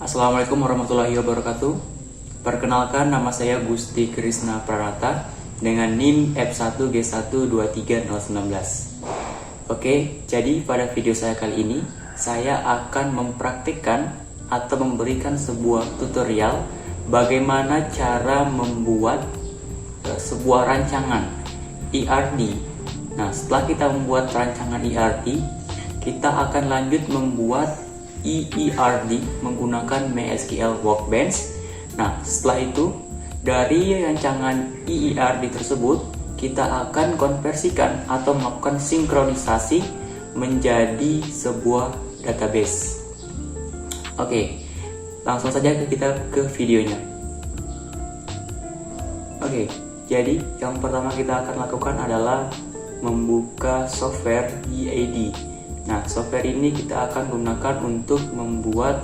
Assalamualaikum warahmatullahi wabarakatuh. Perkenalkan, nama saya Gusti Krisna Pranata dengan NIM F1G1230019. Oke, jadi pada video saya kali ini saya akan mempraktikkan atau memberikan sebuah tutorial bagaimana cara membuat sebuah rancangan ERD. Nah, setelah kita membuat rancangan ERD, kita akan lanjut membuat EERD menggunakan MySQL Workbench. Nah, setelah itu dari rancangan EERD tersebut kita akan konversikan atau melakukan sinkronisasi menjadi sebuah database. Oke, langsung saja kita ke videonya. Oke, jadi yang pertama kita akan lakukan adalah membuka software EAD. Nah, software ini kita akan gunakan untuk membuat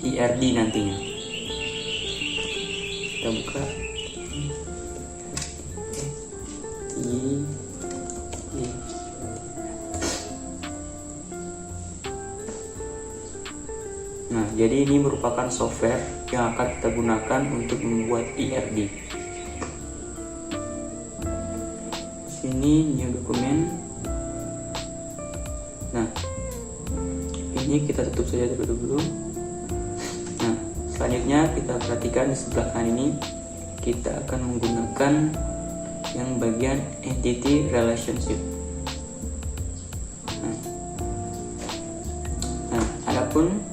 ERD nantinya. Kita buka Nah, jadi ini merupakan software yang akan kita gunakan untuk membuat ERD. Sini new dokumen. Nah, ini kita tutup saja terlebih dahulu. Nah, selanjutnya kita perhatikan di sebelah kanan ini kita akan menggunakan yang bagian entity relationship. Nah, adapun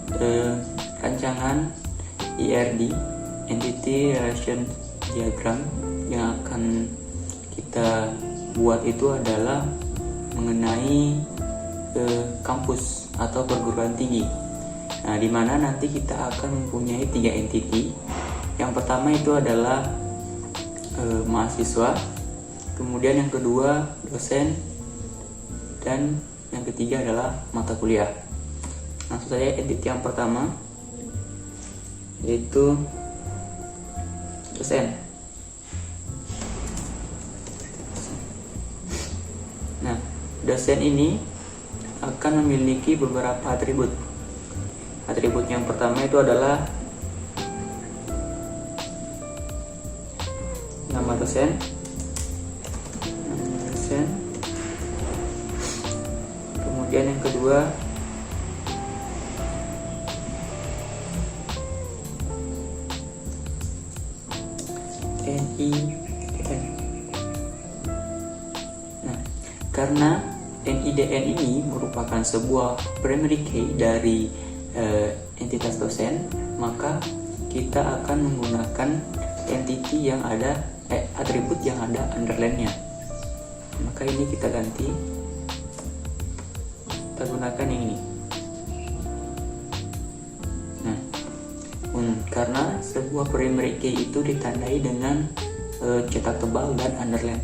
rancangan ERD entity relation diagram yang akan kita buat itu adalah mengenai kampus atau perguruan tinggi. Nah, di mana nanti kita akan mempunyai 3 entity. Yang pertama itu adalah mahasiswa, kemudian yang kedua dosen, dan yang ketiga adalah mata kuliah. Langsung saja entity yang pertama yaitu dosen. Nah, dosen ini akan memiliki beberapa atribut. Atribut yang pertama itu adalah nama dosen, kemudian yang kedua NIDN. Nah, karena NIDN ini merupakan sebuah primary key dari entitas dosen, maka kita akan menggunakan entity yang ada atribut yang ada underline-nya. Maka ini kita ganti, kita gunakan yang ini. Nah, karena sebuah primary key itu ditandai dengan cetak tebal dan underline.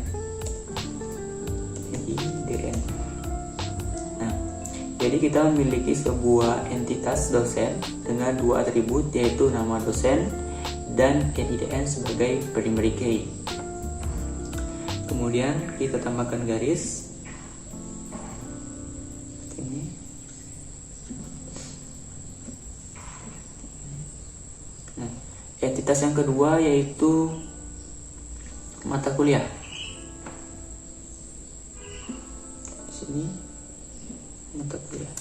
NIDN. Jadi kita memiliki sebuah entitas dosen dengan 2 atribut, yaitu nama dosen dan NIDN sebagai primary key. Kemudian kita tambahkan garis ini. Nah, entitas yang kedua yaitu mata kuliah. Di sini mata kuliah.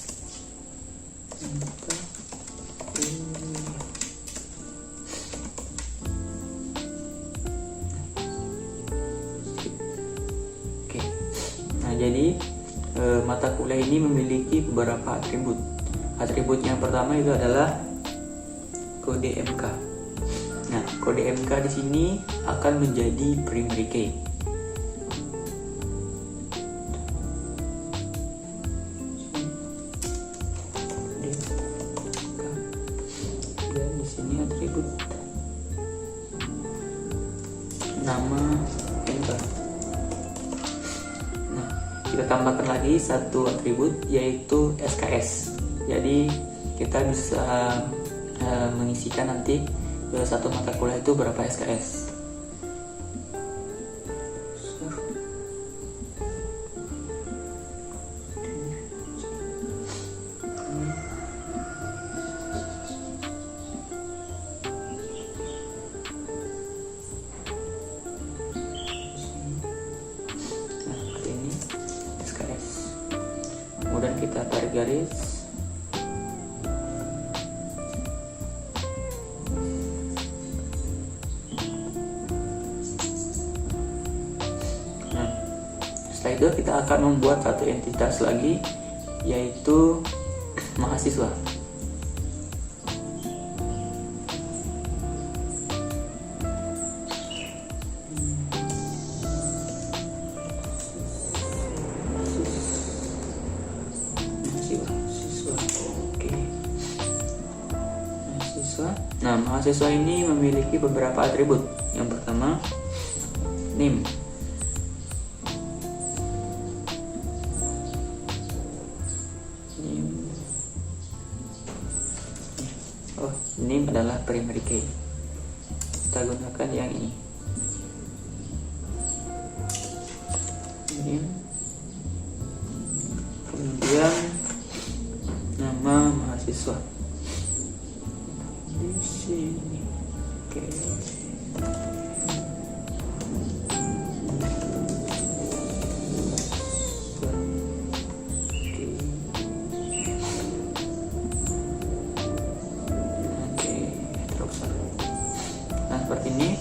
Oke. Nah, jadi mata kuliah ini memiliki beberapa atribut. Atribut yang pertama itu adalah kode MK. Nah, kode MK di sini akan menjadi primary key. Ini atribut nama MK. Nah, kita tambahkan lagi satu atribut yaitu SKS. Jadi kita bisa mengisikan nanti satu mata kuliah itu berapa SKS. itu kita akan membuat satu entitas lagi, yaitu mahasiswa. Nah, mahasiswa ini memiliki beberapa atribut. Yang pertama, NIM. NIM adalah primary key. Kita gunakan yang ini. NIM. Kemudian nama mahasiswa. Di sini. Oke. Nah, seperti ini.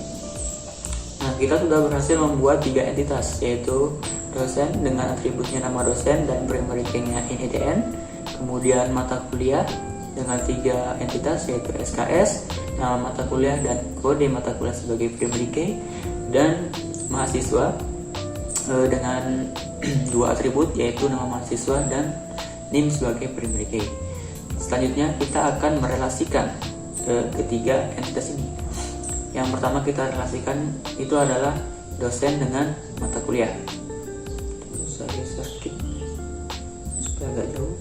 Nah, kita sudah berhasil membuat 3 entitas, yaitu dosen dengan atributnya nama dosen dan primary key-nya INIDN, kemudian mata kuliah dengan 3 entitas, yaitu SKS, nama mata kuliah dan kode mata kuliah sebagai primary key, dan mahasiswa dengan 2 atribut, yaitu nama mahasiswa dan NIM sebagai primary key. Selanjutnya kita akan merelasikan ketiga entitas ini. Yang pertama kita relasikan itu adalah dosen dengan mata kuliah. Saya geser sedikit supaya agak jauh.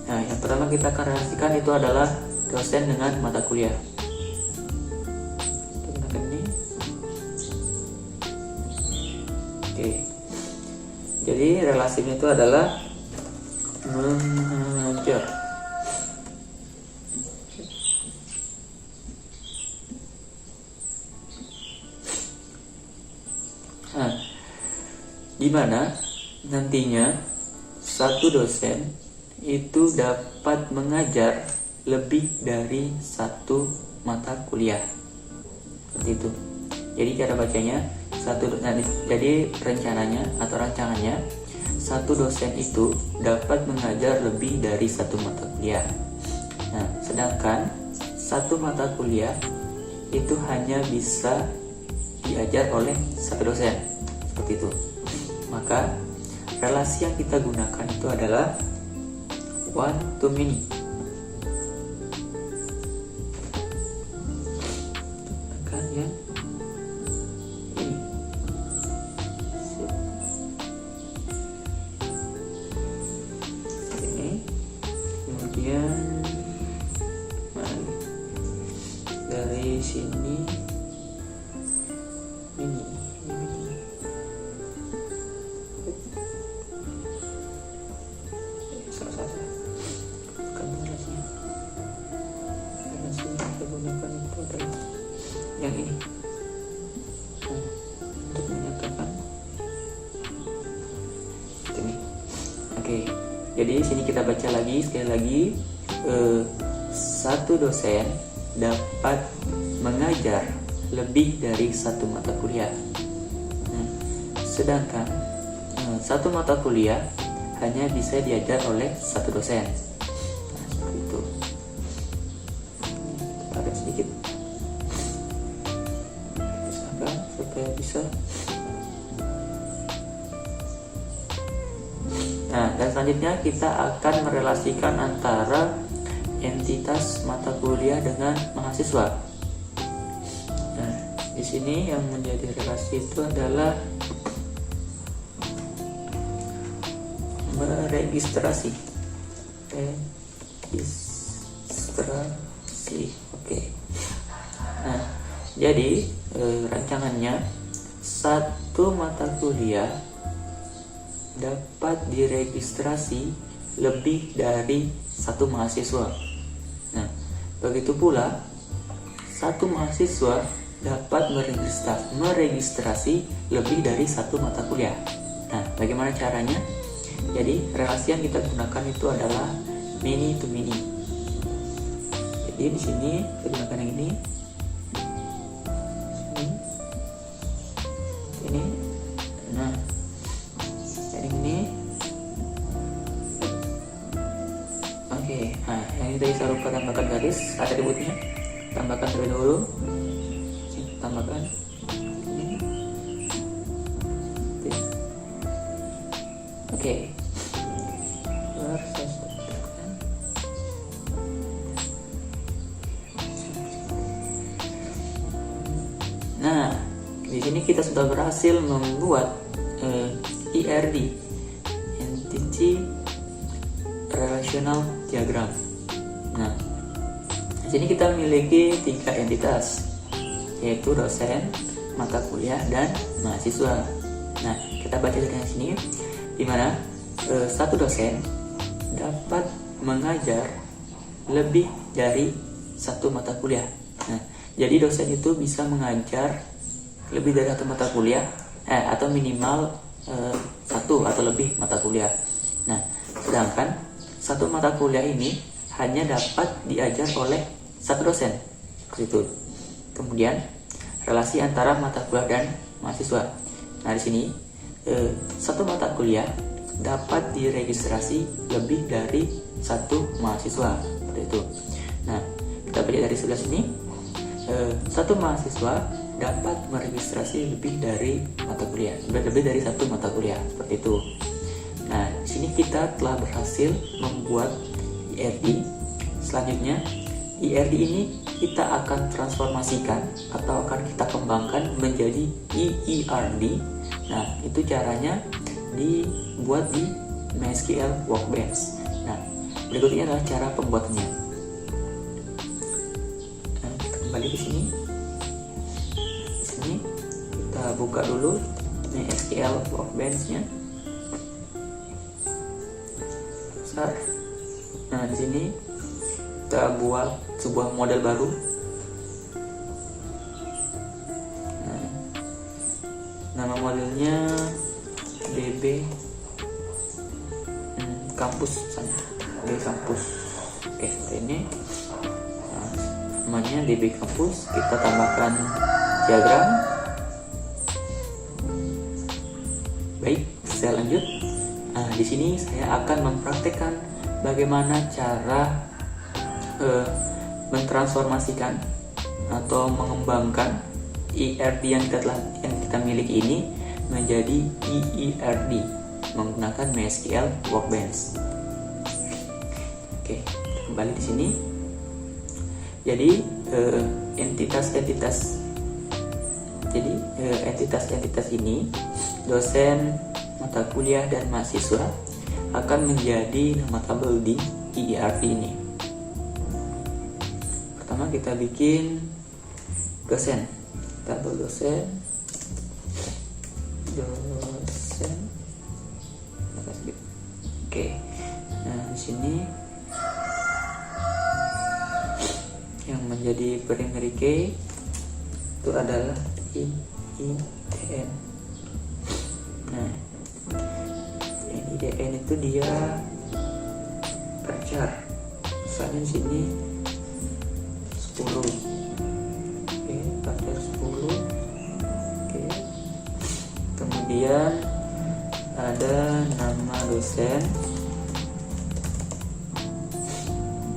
Nah, yang pertama kita akan relasikan itu adalah dosen dengan mata kuliah. Kita gunakan ini. Oke. Jadi relasinya itu adalah mengajar. Nah, di mana nantinya satu dosen itu dapat mengajar lebih dari satu mata kuliah. Seperti itu. Jadi cara bacanya jadi rencananya atau rancangannya satu dosen itu dapat mengajar lebih dari satu mata kuliah. Nah, sedangkan satu mata kuliah itu hanya bisa diajar oleh satu dosen. Seperti itu. Maka relasi yang kita gunakan itu adalah one to many. Akan ya ini. Ini. Kemudian dari sini ini. Yang ini untuk menyatakan ini. Oke, jadi sini kita baca lagi sekali lagi, satu dosen dapat mengajar lebih dari satu mata kuliah. Sedangkan satu mata kuliah hanya bisa diajar oleh satu dosen. Nah, seperti itu. Agak sedikit supaya bisa. Nah, dan selanjutnya kita akan merelasikan antara entitas mata kuliah dengan mahasiswa. Nah, di sini yang menjadi relasi itu adalah meregistrasi. Oke. Nah, jadi rancangannya satu mata kuliah dapat diregistrasi lebih dari satu mahasiswa. Nah, begitu pula satu mahasiswa dapat meregistrasi lebih dari satu mata kuliah. Nah, bagaimana caranya? Jadi relasi yang kita gunakan itu adalah many to many. Jadi di sini kita gunakan yang ini. kita bisa lupa tambahkan garis atributnya, tambahkan terlebih dahulu, tambahkan oke. Nah, di sini kita sudah berhasil membuat ERD, Entity Relational Diagram. Nah, di sini kita memiliki 3 entitas, yaitu dosen, mata kuliah, dan mahasiswa. Nah, kita baca dari sini, di mana satu dosen dapat mengajar lebih dari satu mata kuliah. Nah, jadi dosen itu bisa mengajar lebih dari satu mata kuliah, atau minimal satu atau lebih mata kuliah. Nah, sedangkan satu mata kuliah ini hanya dapat diajar oleh satu dosen, seperti itu. Kemudian relasi antara mata kuliah dan mahasiswa. Nah, di sini satu mata kuliah dapat diregistrasi lebih dari satu mahasiswa, seperti itu. Nah, kita baca dari sebelah sini, satu mahasiswa dapat meregistrasi lebih dari mata kuliah, lebih dari satu mata kuliah, seperti itu. Nah, di sini kita telah berhasil membuat ERD. Selanjutnya, ERD ini kita akan transformasikan atau akan kita kembangkan menjadi EERD. Nah, itu caranya dibuat di MySQL Workbench. Nah, berikutnya adalah cara pembuatannya. Nah, kita kembali ke sini. Di sini kita buka dulu MySQL Workbench-nya. Nah, di sini kita buat sebuah model baru. Nah, nama modelnya DB kampus sana, DB kampus. Oke, seperti ini. Nah, namanya DB kampus. Kita tambahkan diagram. Baik, saya lanjut. Nah, di sini saya akan mempraktekkan bagaimana cara mentransformasikan atau mengembangkan ERD yang kita miliki ini menjadi EERD menggunakan MySQL Workbench. Oke, kembali di sini. Jadi entitas-entitas ini, dosen, mata kuliah, dan mahasiswa akan menjadi nama tabel di EERD ini. Pertama kita bikin dosen, tabel dosen. Oke, nah di sini yang menjadi primary key itu adalah IDN. Nah, IDN itu dia percar. Misalnya di sini 10. Oke, percar 10. Oke. Kemudian ada nama dosen.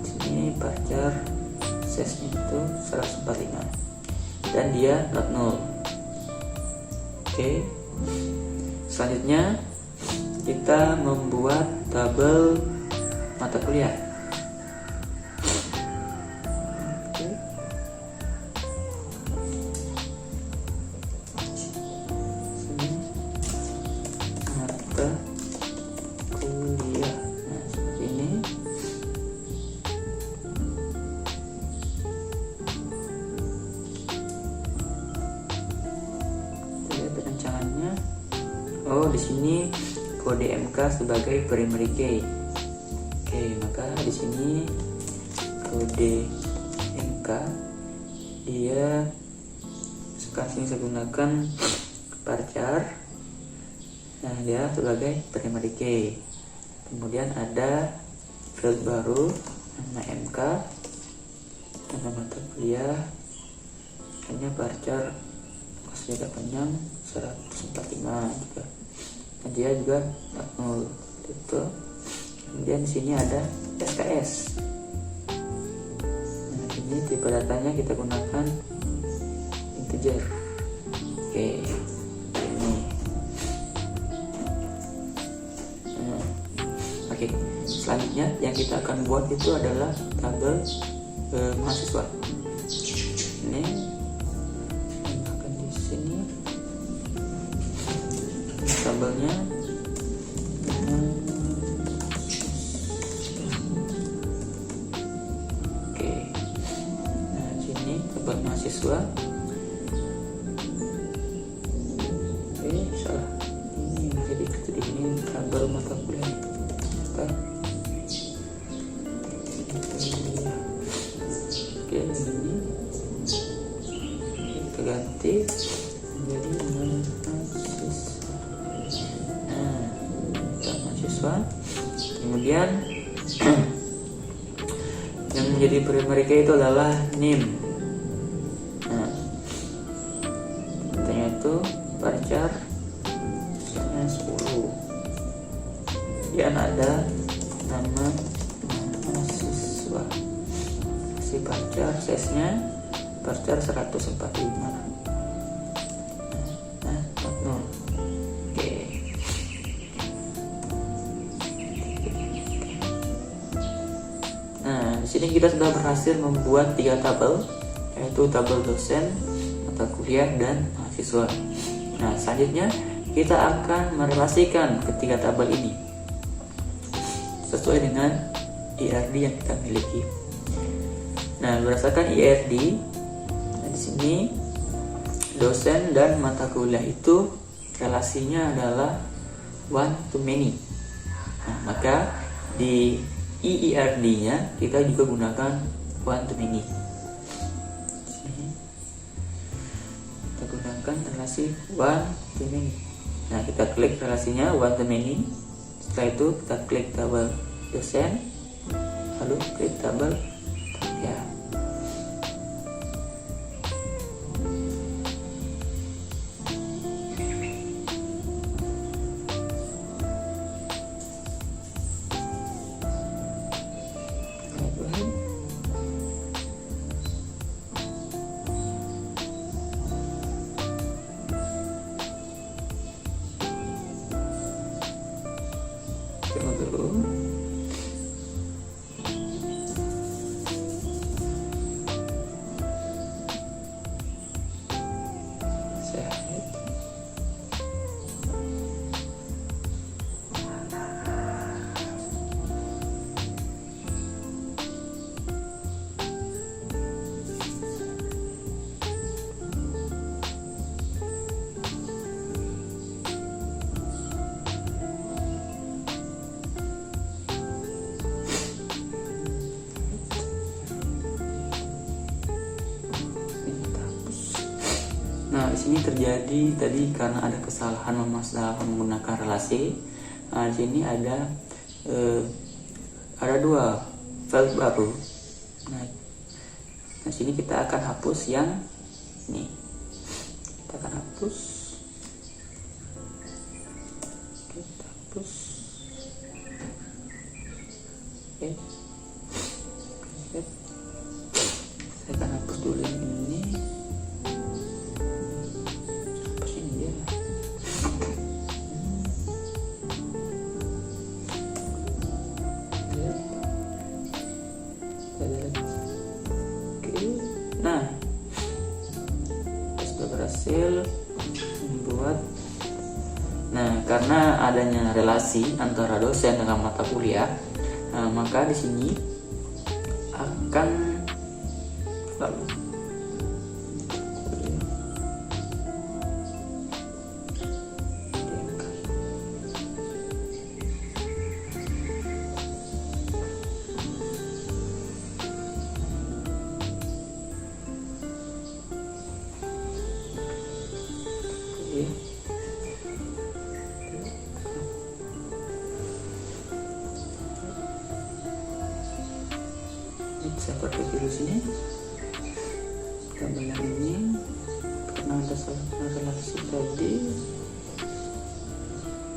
Di sini percar sesnya itu 145 dan dia not null. Oke. Selanjutnya kita membuat tabel mata kuliah. Sini mata kuliah. Nah, seperti ini. Kita lihat rancangannya. Oh, di sini kode MK sebagai primary key. Oke, maka di sini kode MK dia sekarang saya gunakan varchar. Nah, dia sebagai primary key. Kemudian ada field baru nama MK, nama mata kuliah, hanya varchar masih agak panjang 145 juga. Dan dia juga 0 itu. Kemudian di sini ada SKS. Ini tipe datanya kita gunakan integer. Oke, ini. Oke, selanjutnya yang kita akan buat itu adalah tabel mahasiswa. Ini akan di sini tabelnya. Oke, nah sini tabel mahasiswa. Oke, salah. Ini jadi ini tabel mata kuliah. Oke, ini kita ganti menjadi mahasiswa. Kemudian yang menjadi primary key itu adalah NIM. Nah, katanya itu varchar 10. Kemudian ada nama mahasiswa, si varchar size-nya varchar 145. Nah, 40. Oke. Nah, di sini kita sudah berhasil membuat 3 tabel, yaitu tabel dosen, mata kuliah, dan mahasiswa. Nah, selanjutnya kita akan merelasikan ketiga tabel ini sesuai dengan IRD yang kita miliki. Nah, berdasarkan IRD, di sini dosen dan mata kuliah itu relasinya adalah one to many. Nah, maka di IIRD-nya kita juga gunakan one to many. Kita gunakan relasi one to many. Nah, kita klik relasinya one to many. Setelah itu kita klik tabel dosen, lalu klik tabel ya. Tunggu dulu. Nah, di sini terjadi tadi karena ada kesalahan menggunakan relasi. Nah, di sini ada 2 file baru. Nah, sini kita akan hapus yang ini. Kita akan hapus. Kita hapus. Oke. Saya akan hapus dulu yang ini. Nah, sudah berhasil membuat. Nah, karena adanya relasi antara dosen dengan mata kuliah, maka di sini akan lalu seperti di sini tabel yang ini karena ada salah relasi tadi.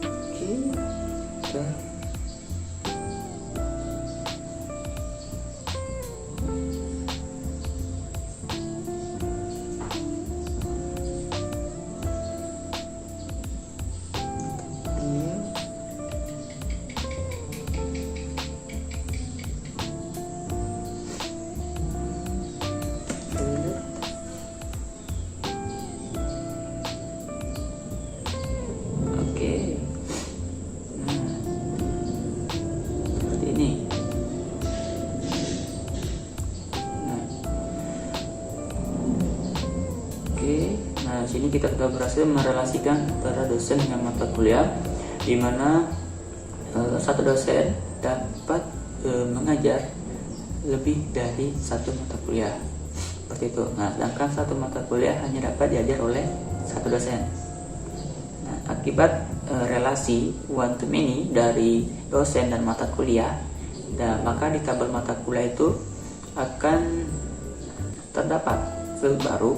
Oke, kita kita sudah berhasil merelasikan antara dosen dengan mata kuliah, di mana satu dosen dapat mengajar lebih dari satu mata kuliah, seperti itu. Nah, sedangkan satu mata kuliah hanya dapat diajar oleh satu dosen. Nah, akibat relasi one to many dari dosen dan mata kuliah, maka di tabel mata kuliah itu akan terdapat field baru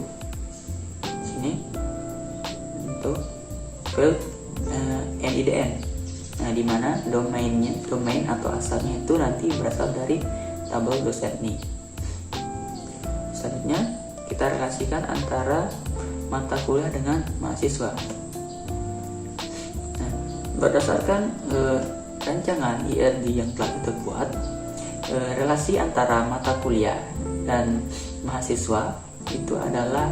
sini untuk field NIDN. Nah, di mana domain atau asalnya itu nanti berasal dari tabel dosen ini. Selanjutnya kita relasikan antara mata kuliah dengan mahasiswa. Nah, berdasarkan rancangan IRD yang telah kita buat, relasi antara mata kuliah dan mahasiswa itu adalah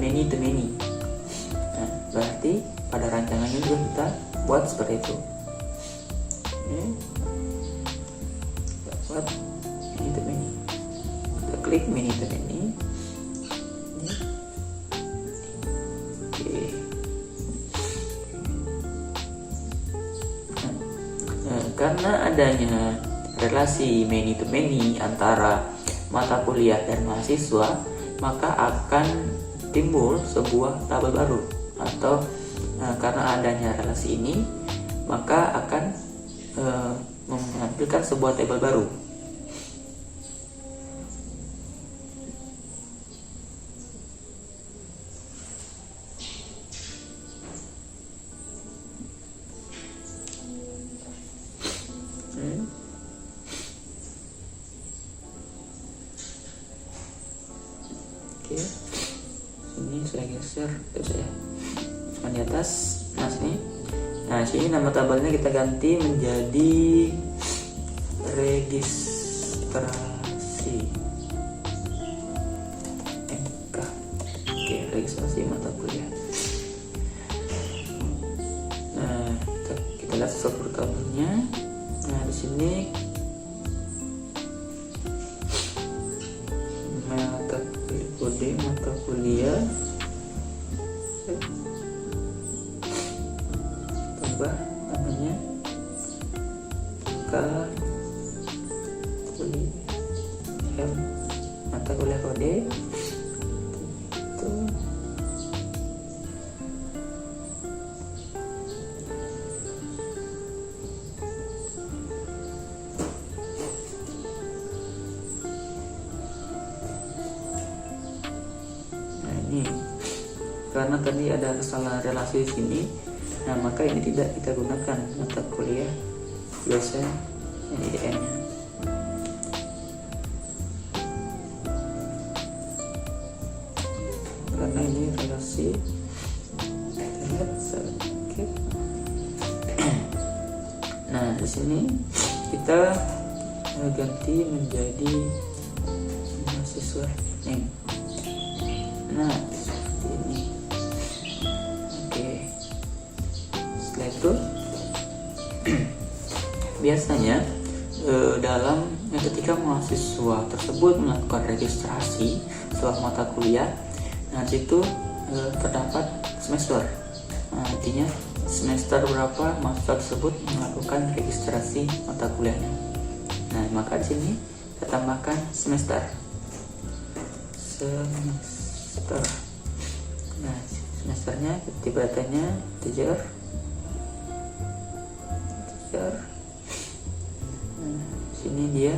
many to many. Nah, berarti pada rancangannya juga kita buat seperti itu. Kita buat many to many. Kita klik many to many. Oke. Karena adanya relasi many to many antara mata kuliah dan mahasiswa, maka akan timbul sebuah tabel baru, atau karena adanya relasi ini maka akan menampilkan sebuah tabel baru. Oke, ini saya geser terus ya, di atas. Nah, sini. Nah, sini nama tabelnya kita ganti menjadi registrasi MK. Oke, registrasi mata kuliah. Nah, kita lihat struktur tabelnya. Nah, di sini kode mata kuliah, tambah namanya kuliah, mata kuliah kode itu. Karena tadi ada kesalahan relasi di sini, nah maka ini tidak kita gunakan mata kuliah dosen NIDN. Karena ini relasi. Nah, di sini kita ganti menjadi mahasiswa NIM. Nah, seperti ini. Oke. Setelah itu biasanya dalam ketika mahasiswa tersebut melakukan registrasi setelah mata kuliah, nah situ terdapat semester. Nah, artinya semester berapa mahasiswa tersebut melakukan registrasi mata kuliahnya. Nah, maka di sini kita tambahkan semester. Nah, semesternya ketik datanya teacher. Nah, sini dia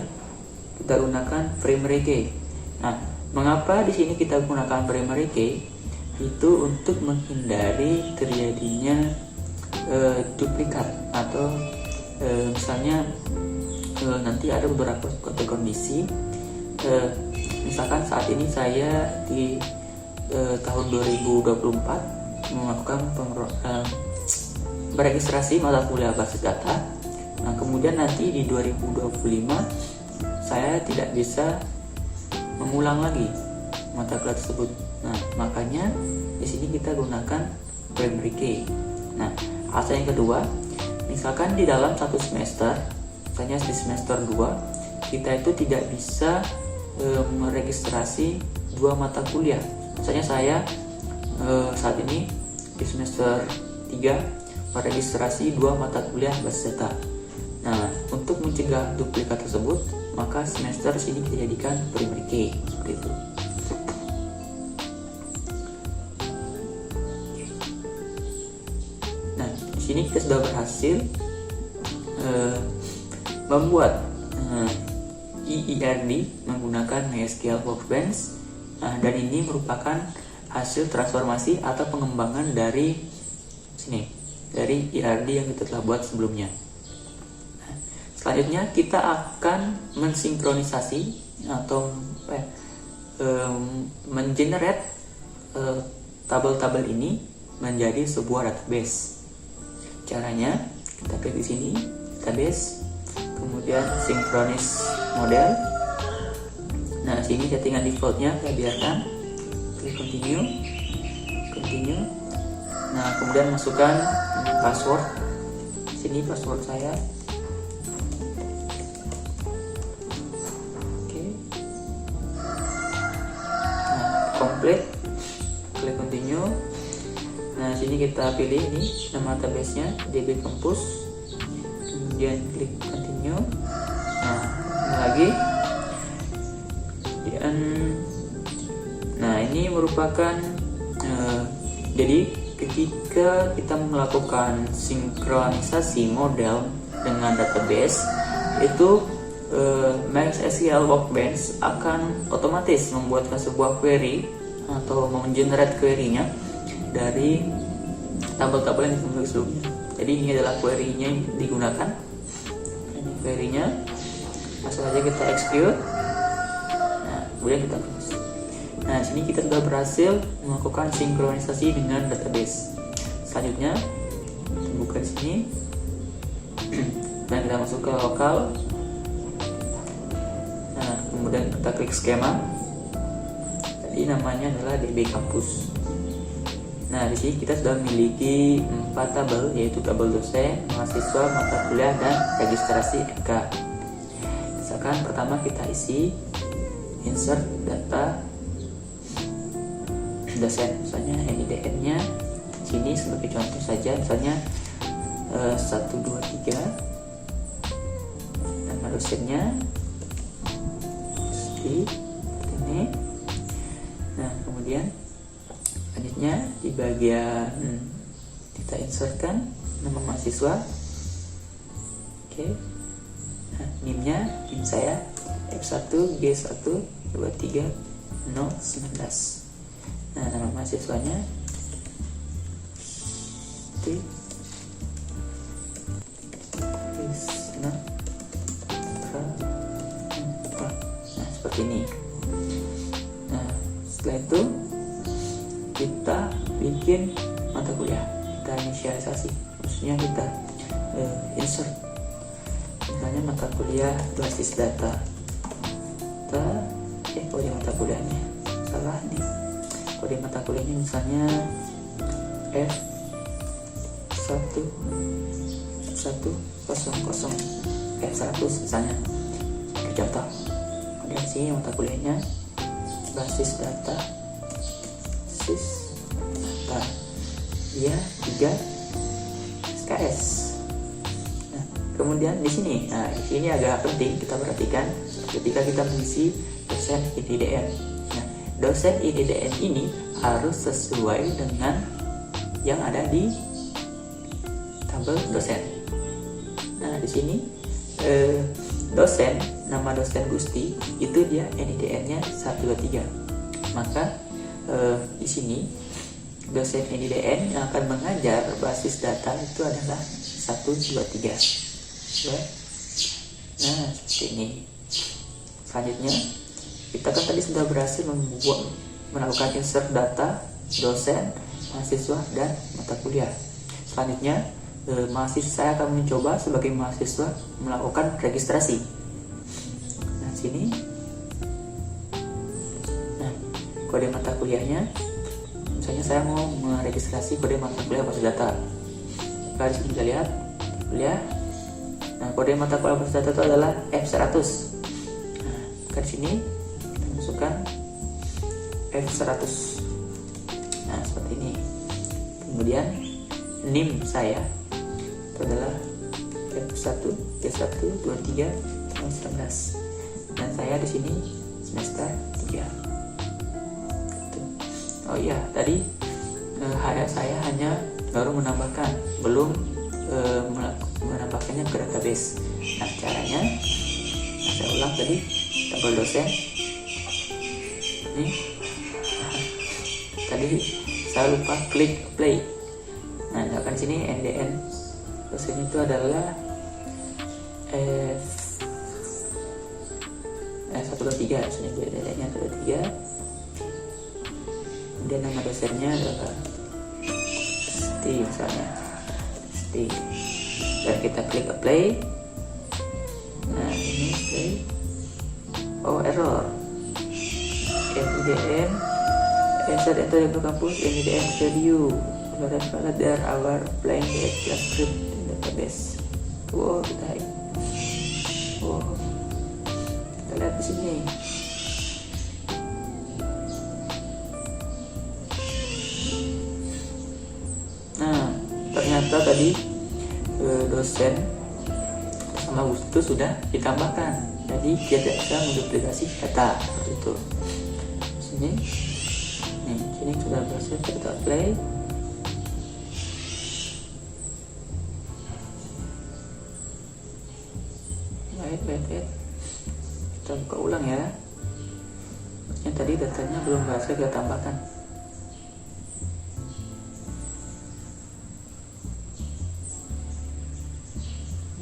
kita gunakan primary key. Nah, mengapa di sini kita gunakan primary key? Itu untuk menghindari terjadinya duplikat atau misalnya nanti ada beberapa kondisi. Misalkan saat ini saya di tahun 2024 melakukan beregistrasi mata kuliah basis data. Nah, kemudian nanti di 2025 saya tidak bisa mengulang lagi mata kuliah tersebut. Nah, makanya di sini kita gunakan primary key. Nah, alasan yang kedua, misalkan di dalam satu semester, misalnya di semester 2, kita itu tidak bisa meregistrasi dua mata kuliah. Misalnya saya saat ini di semester 3 meregistrasi 2 mata kuliah basis data. Nah, untuk mencegah duplikat tersebut, maka semester sini kita jadikan primary key seperti itu. Nah, di sini kita sudah berhasil membuat EERD menggunakan MySQL Workbench. Nah, dan ini merupakan hasil transformasi atau pengembangan dari ERD yang kita telah buat sebelumnya. Nah, selanjutnya kita akan mensinkronisasi atau mengenerate tabel-tabel ini menjadi sebuah database. Caranya kita klik di sini, database, kemudian sinkronis model. Nah, sini settingan defaultnya saya biarkan, klik continue. Nah, kemudian masukkan password. Sini password saya. Oke. Nah, complete. Klik continue. Nah, sini kita pilih ini nama database-nya DB Campus. Kemudian klik continue. Nah, ini lagi. Nah, ini merupakan jadi ketika kita melakukan sinkronisasi model dengan database, itu MySQL Workbench akan otomatis membuatkan sebuah query atau menggenerate query-nya dari tabel-tabel yang dimiliki sebelumnya. Jadi ini adalah query-nya yang digunakan. Ini query-nya, langsung saja kita execute. Nah, kemudian kita close. Nah, sini kita sudah berhasil melakukan sinkronisasi dengan database. Selanjutnya, kita buka di sini dan kita masuk ke lokal. Nah, kemudian kita klik skema. Tadi namanya adalah DB Campus. Nah, di sini kita sudah memiliki 4 tabel, yaitu tabel dosen, mahasiswa, mata kuliah, dan registrasi MK. Misalkan pertama kita isi insert data dosen, misalnya NIDN-nya sini sebagai contoh saja, misalnya 1, 2, 3, nama dosennya seperti ini. Nah, kemudian selanjutnya di bagian kita insertkan nama mahasiswa. Oke. Nah, NIM-nya, NIM saya F1 G1 23 019. Nah, nama mahasiswanya nah, seperti ini. Nah, setelah itu kita bikin mata kuliah, kita inisialisasi, maksudnya kita insert, misalnya mata kuliah basis data. Kode mata kuliahnya salah nih. Kode mata kuliahnya misalnya F100 F100 misalnya, contoh. Kemudian sini mata kuliahnya basis data dia 3 SKS. Nah, kemudian di sini, nah ini agak penting kita perhatikan ketika kita mengisi dosen IDDN. Nah, dosen IDDN ini harus sesuai dengan yang ada di tabel dosen. Nah, di sini dosen, nama dosen Gusti itu dia NIDN-nya 123. Maka di sini dosen NIDN yang akan mengajar basis data itu adalah 123. Nah, seperti ini. Selanjutnya, kita kan tadi sudah berhasil melakukan insert data dosen, mahasiswa, dan mata kuliah. Selanjutnya, mahasiswa saya akan mencoba sebagai mahasiswa melakukan registrasi. Nah, sini. Nah, kode mata kuliahnya, misalnya saya mau meregistrasi kode mata kuliah basis data. Kita disini bisa lihat kuliah. Nah, kode mata kuliah basis data itu adalah F100. Nah, di sini kita masukkan F100. Nah, seperti ini. Kemudian NIM saya itu adalah F1, G1, 23, 19. Dan saya di sini semester 3. Oh iya, tadi saya hanya baru menambahkan, belum menambahkannya ke database. Nah, caranya saya ulang tadi, tabel dosen. Ini tadi saya lupa klik play. Nah, misalkan sini NDN dosen itu adalah F123, sini NDN-nya 123. Kemudian nama dosennya adalah Sti misalnya, Sti. Dan kita klik apply. Nah, ini play. Oh, error. NIDN insert enter into campus NIDN value there our applying the class script in database. Wow, kita lihat di sini. Nah, ternyata tadi dosen sama itu sudah ditambahkan, jadi dia tidak bisa menduplikasi data seperti itu. Sini sudah berhasil, kita play. Wait. Kita buka ulang ya. Yang tadi datanya belum berhasil kita tambahkan.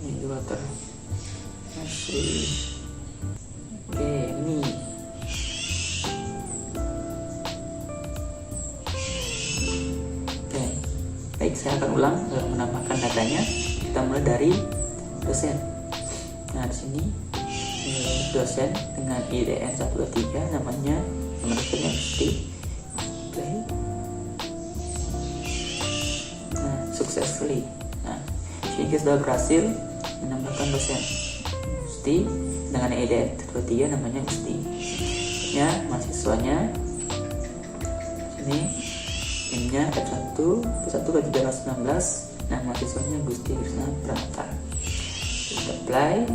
Ini juga masih. Oke, ini. Oke, baik, saya akan ulang menambahkan datanya. Kita mulai dari dosen. Nah, di sini dosen dengan IDN 123, namanya nomor dosennya Sti. Play. Nah, successfully. Nah, sini kita sudah berhasil menambahkan dosen Sti dengan IDN 123, namanya Sti. Ya, mahasiswanya sini NIM-nya F1, P1 ke 319. Nah, mahasiswanya Gusti Krisna Pranata. Kita apply.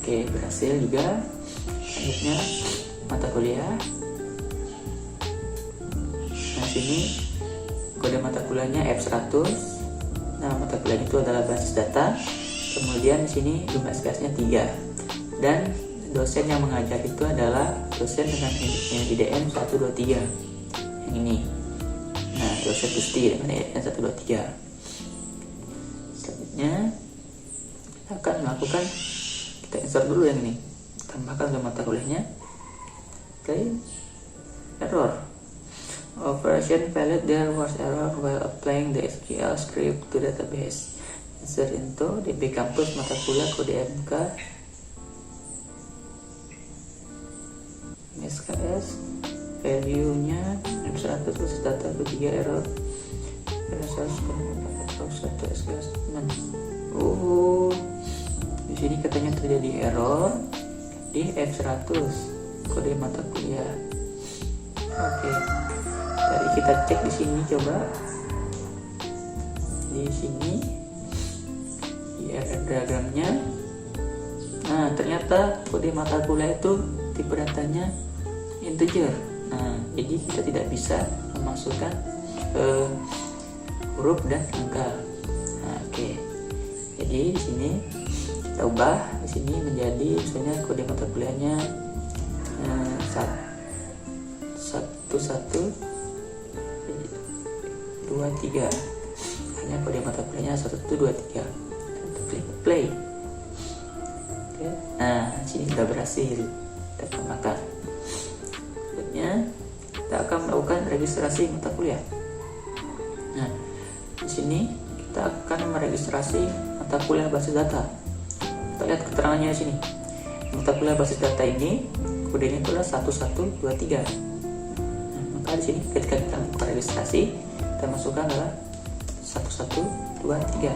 Oke, berhasil juga. Selanjutnya mata kuliah. Nah, sini kode mata kuliahnya F100. Nah, mata kuliah itu adalah basis data. Kemudian di sini jumlah SKS-nya 3. Dan dosen yang mengajar itu adalah dosen dengan IDN 123. Yang ini. Nah, dosen Gusti dengan IDN 123. Selanjutnya kita akan melakukan, kita insert dulu yang ini, tambahkan ke mata kuliahnya. Oke, error operation failed, there was error while applying the SQL script to database. Insert into DB Campus mata kuliah kode MK SKS value nya F100 basis data ketiga error. Oh, di sini katanya terjadi error di F100 kode mata kuliah. Oke, tadi kita cek di sini, coba di sini di diagramnya. Nah, ternyata kode mata kuliah itu tipe datanya integer. Nah, jadi kita tidak bisa memasukkan huruf dan angka. Nah, oke. Jadi di sini kita ubah di sini menjadi misalnya kode mata kuliahnya 1123. Hanya kode mata kuliahnya 1123. Kita klik play. Oke. Nah, di sini sudah berhasil kita tambahkan. Selanjutnya kita akan melakukan registrasi mata kuliah. Nah, di sini kita akan meregistrasi mata kuliah basis data. Kita lihat keterangannya di sini. Mata kuliah basis data ini kodenya itu adalah 1123. Nah, maka di sini ketika kita melakukan registrasi, kita masukkan adalah 1123.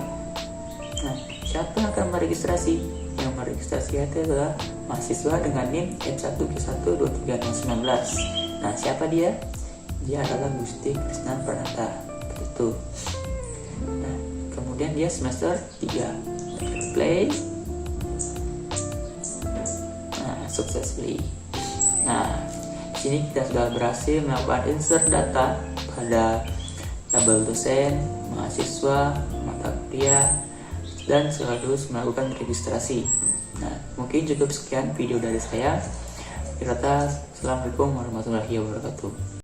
Nah, siapa yang akan meregistrasi? Yang meregistrasi itu adalah mahasiswa dengan NIM F1G1 23619. Nah, siapa dia? dia adalah Gusti Krisna Pranata itu. Nah, kemudian dia semester 3. Play. Nah, successfully. Nah, di sini kita sudah berhasil melakukan insert data pada tabel dosen, mahasiswa, mata kuliah, dan sekaligus melakukan registrasi. Nah, mungkin cukup sekian video dari saya. Assalamualaikum warahmatullahi wabarakatuh.